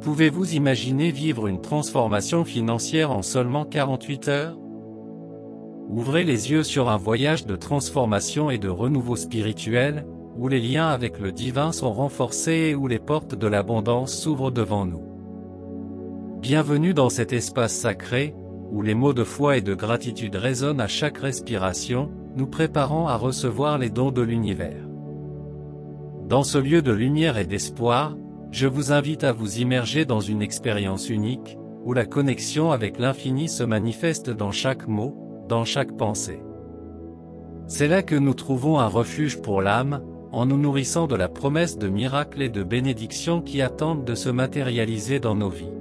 Pouvez-vous imaginer vivre une transformation financière en seulement 48 heures? Ouvrez les yeux sur un voyage de transformation et de renouveau spirituel, où les liens avec le divin sont renforcés et où les portes de l'abondance s'ouvrent devant nous. Bienvenue dans cet espace sacré, où les mots de foi et de gratitude résonnent à chaque respiration, nous préparant à recevoir les dons de l'univers. Dans ce lieu de lumière et d'espoir, je vous invite à vous immerger dans une expérience unique, où la connexion avec l'infini se manifeste dans chaque mot, dans chaque pensée. C'est là que nous trouvons un refuge pour l'âme, en nous nourrissant de la promesse de miracles et de bénédictions qui attendent de se matérialiser dans nos vies.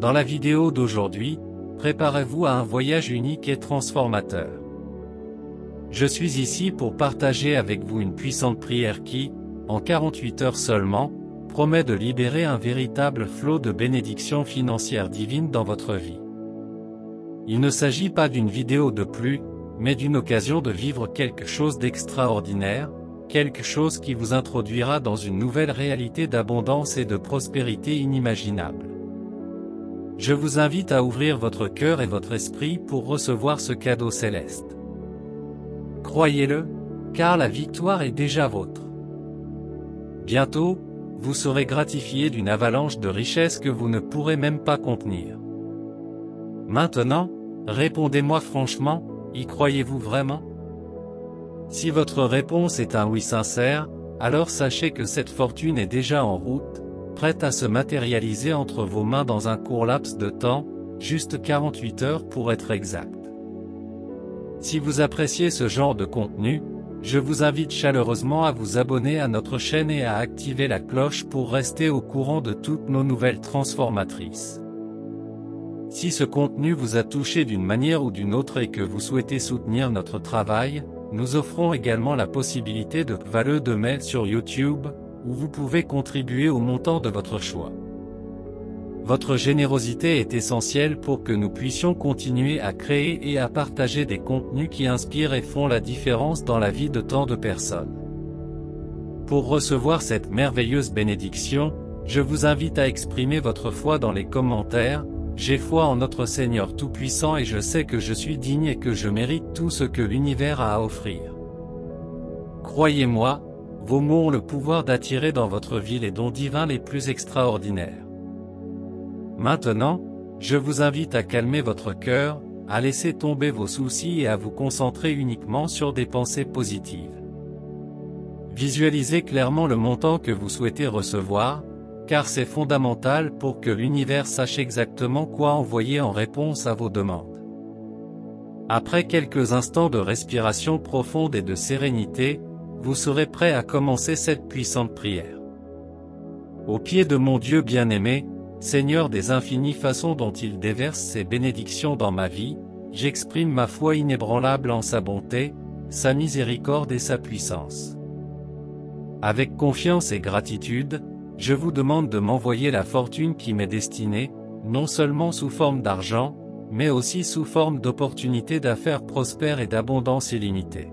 Dans la vidéo d'aujourd'hui, préparez-vous à un voyage unique et transformateur. Je suis ici pour partager avec vous une puissante prière qui, en 48 heures seulement, promet de libérer un véritable flot de bénédictions financières divines dans votre vie. Il ne s'agit pas d'une vidéo de plus, mais d'une occasion de vivre quelque chose d'extraordinaire, quelque chose qui vous introduira dans une nouvelle réalité d'abondance et de prospérité inimaginable. Je vous invite à ouvrir votre cœur et votre esprit pour recevoir ce cadeau céleste. Croyez-le, car la victoire est déjà vôtre. Bientôt, vous serez gratifié d'une avalanche de richesses que vous ne pourrez même pas contenir. Maintenant, répondez-moi franchement, y croyez-vous vraiment? Si votre réponse est un oui sincère, alors sachez que cette fortune est déjà en route, prête à se matérialiser entre vos mains dans un court laps de temps, juste 48 heures pour être exact. Si vous appréciez ce genre de contenu, je vous invite chaleureusement à vous abonner à notre chaîne et à activer la cloche pour rester au courant de toutes nos nouvelles transformatrices. Si ce contenu vous a touché d'une manière ou d'une autre et que vous souhaitez soutenir notre travail, nous offrons également la possibilité de Vale de mail sur YouTube, où vous pouvez contribuer au montant de votre choix. Votre générosité est essentielle pour que nous puissions continuer à créer et à partager des contenus qui inspirent et font la différence dans la vie de tant de personnes. Pour recevoir cette merveilleuse bénédiction, je vous invite à exprimer votre foi dans les commentaires. J'ai foi en notre Seigneur Tout-Puissant et je sais que je suis digne et que je mérite tout ce que l'univers a à offrir. Croyez-moi, vos mots ont le pouvoir d'attirer dans votre vie les dons divins les plus extraordinaires. Maintenant, je vous invite à calmer votre cœur, à laisser tomber vos soucis et à vous concentrer uniquement sur des pensées positives. Visualisez clairement le montant que vous souhaitez recevoir, car c'est fondamental pour que l'univers sache exactement quoi envoyer en réponse à vos demandes. Après quelques instants de respiration profonde et de sérénité, vous serez prêt à commencer cette puissante prière. Au pied de mon Dieu bien-aimé, Seigneur des infinies façons dont il déverse ses bénédictions dans ma vie, j'exprime ma foi inébranlable en sa bonté, sa miséricorde et sa puissance. Avec confiance et gratitude, je vous demande de m'envoyer la fortune qui m'est destinée, non seulement sous forme d'argent, mais aussi sous forme d'opportunités d'affaires prospères et d'abondance illimitée.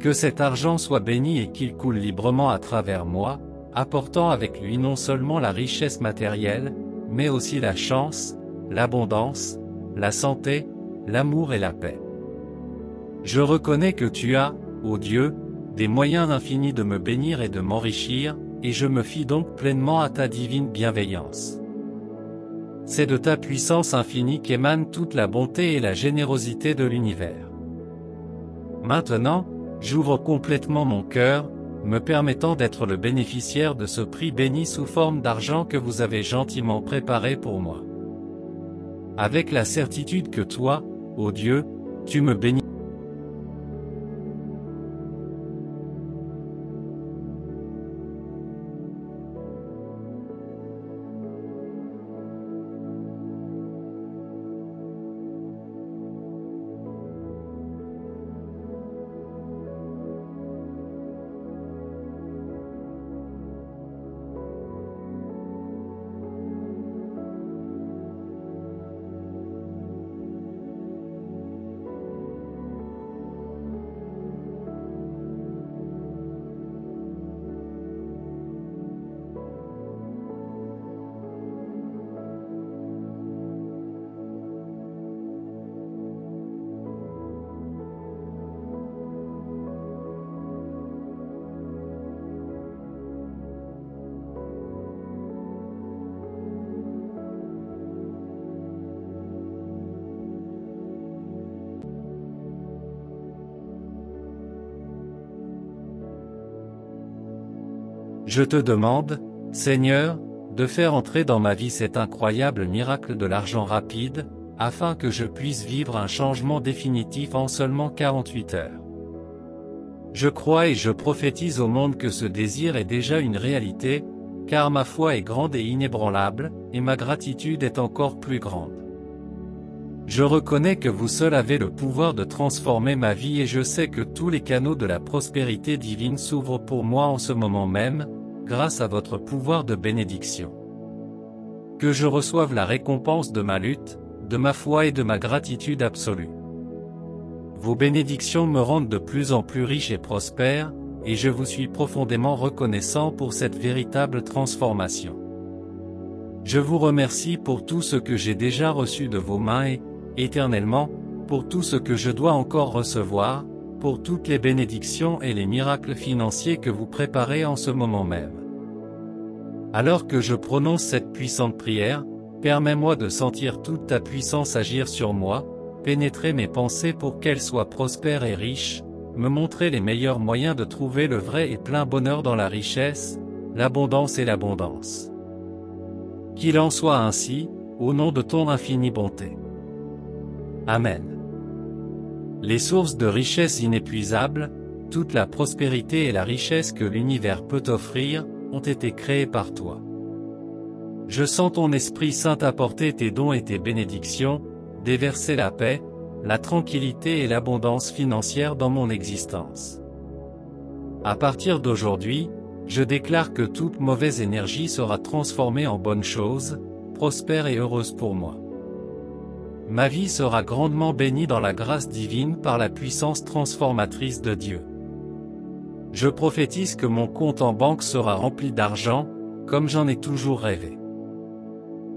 Que cet argent soit béni et qu'il coule librement à travers moi, apportant avec lui non seulement la richesse matérielle, mais aussi la chance, l'abondance, la santé, l'amour et la paix. Je reconnais que tu as, ô Dieu, des moyens infinis de me bénir et de m'enrichir, et je me fie donc pleinement à ta divine bienveillance. C'est de ta puissance infinie qu'émane toute la bonté et la générosité de l'univers. Maintenant, j'ouvre complètement mon cœur, me permettant d'être le bénéficiaire de ce prix béni sous forme d'argent que vous avez gentiment préparé pour moi. Avec la certitude que toi, ô Dieu, tu me bénis. Je te demande, Seigneur, de faire entrer dans ma vie cet incroyable miracle de l'argent rapide, afin que je puisse vivre un changement définitif en seulement 48 heures. Je crois et je prophétise au monde que ce désir est déjà une réalité, car ma foi est grande et inébranlable, et ma gratitude est encore plus grande. Je reconnais que vous seul avez le pouvoir de transformer ma vie et je sais que tous les canaux de la prospérité divine s'ouvrent pour moi en ce moment même, grâce à votre pouvoir de bénédiction. Que je reçoive la récompense de ma lutte, de ma foi et de ma gratitude absolue. Vos bénédictions me rendent de plus en plus riche et prospère, et je vous suis profondément reconnaissant pour cette véritable transformation. Je vous remercie pour tout ce que j'ai déjà reçu de vos mains et, éternellement, pour tout ce que je dois encore recevoir, pour toutes les bénédictions et les miracles financiers que vous préparez en ce moment même. Alors que je prononce cette puissante prière, permets-moi de sentir toute ta puissance agir sur moi, pénétrer mes pensées pour qu'elles soient prospères et riches, me montrer les meilleurs moyens de trouver le vrai et plein bonheur dans la richesse, l'abondance et l'abondance. Qu'il en soit ainsi, au nom de ton infinie bonté. Amen. Les sources de richesse inépuisables, toute la prospérité et la richesse que l'univers peut offrir, ont été créées par toi. Je sens ton Esprit Saint apporter tes dons et tes bénédictions, déverser la paix, la tranquillité et l'abondance financière dans mon existence. À partir d'aujourd'hui, je déclare que toute mauvaise énergie sera transformée en bonne chose, prospère et heureuse pour moi. Ma vie sera grandement bénie dans la grâce divine par la puissance transformatrice de Dieu. Je prophétise que mon compte en banque sera rempli d'argent, comme j'en ai toujours rêvé.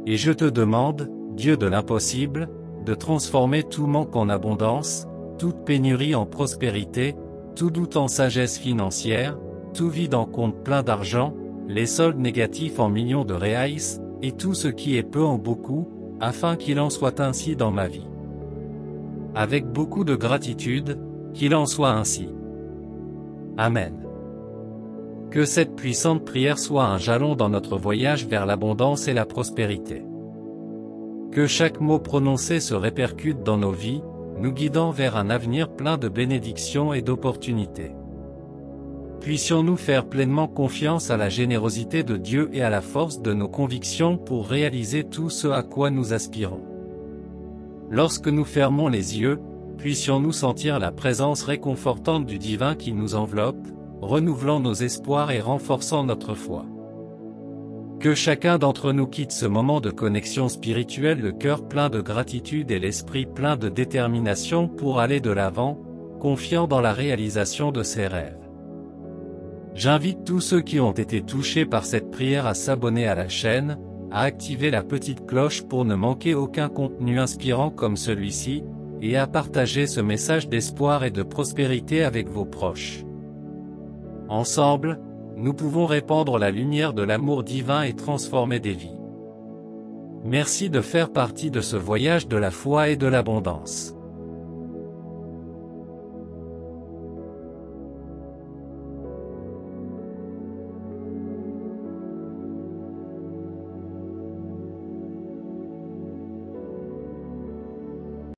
Et je te demande, Dieu de l'impossible, de transformer tout manque en abondance, toute pénurie en prospérité, tout doute en sagesse financière, tout vide en compte plein d'argent, les soldes négatifs en millions de reais, et tout ce qui est peu en beaucoup, afin qu'il en soit ainsi dans ma vie. Avec beaucoup de gratitude, qu'il en soit ainsi. Amen. Que cette puissante prière soit un jalon dans notre voyage vers l'abondance et la prospérité. Que chaque mot prononcé se répercute dans nos vies, nous guidant vers un avenir plein de bénédictions et d'opportunités. Puissions-nous faire pleinement confiance à la générosité de Dieu et à la force de nos convictions pour réaliser tout ce à quoi nous aspirons. Lorsque nous fermons les yeux, puissions-nous sentir la présence réconfortante du divin qui nous enveloppe, renouvelant nos espoirs et renforçant notre foi. Que chacun d'entre nous quitte ce moment de connexion spirituelle le cœur plein de gratitude et l'esprit plein de détermination pour aller de l'avant, confiant dans la réalisation de ses rêves. J'invite tous ceux qui ont été touchés par cette prière à s'abonner à la chaîne, à activer la petite cloche pour ne manquer aucun contenu inspirant comme celui-ci, et à partager ce message d'espoir et de prospérité avec vos proches. Ensemble, nous pouvons répandre la lumière de l'amour divin et transformer des vies. Merci de faire partie de ce voyage de la foi et de l'abondance.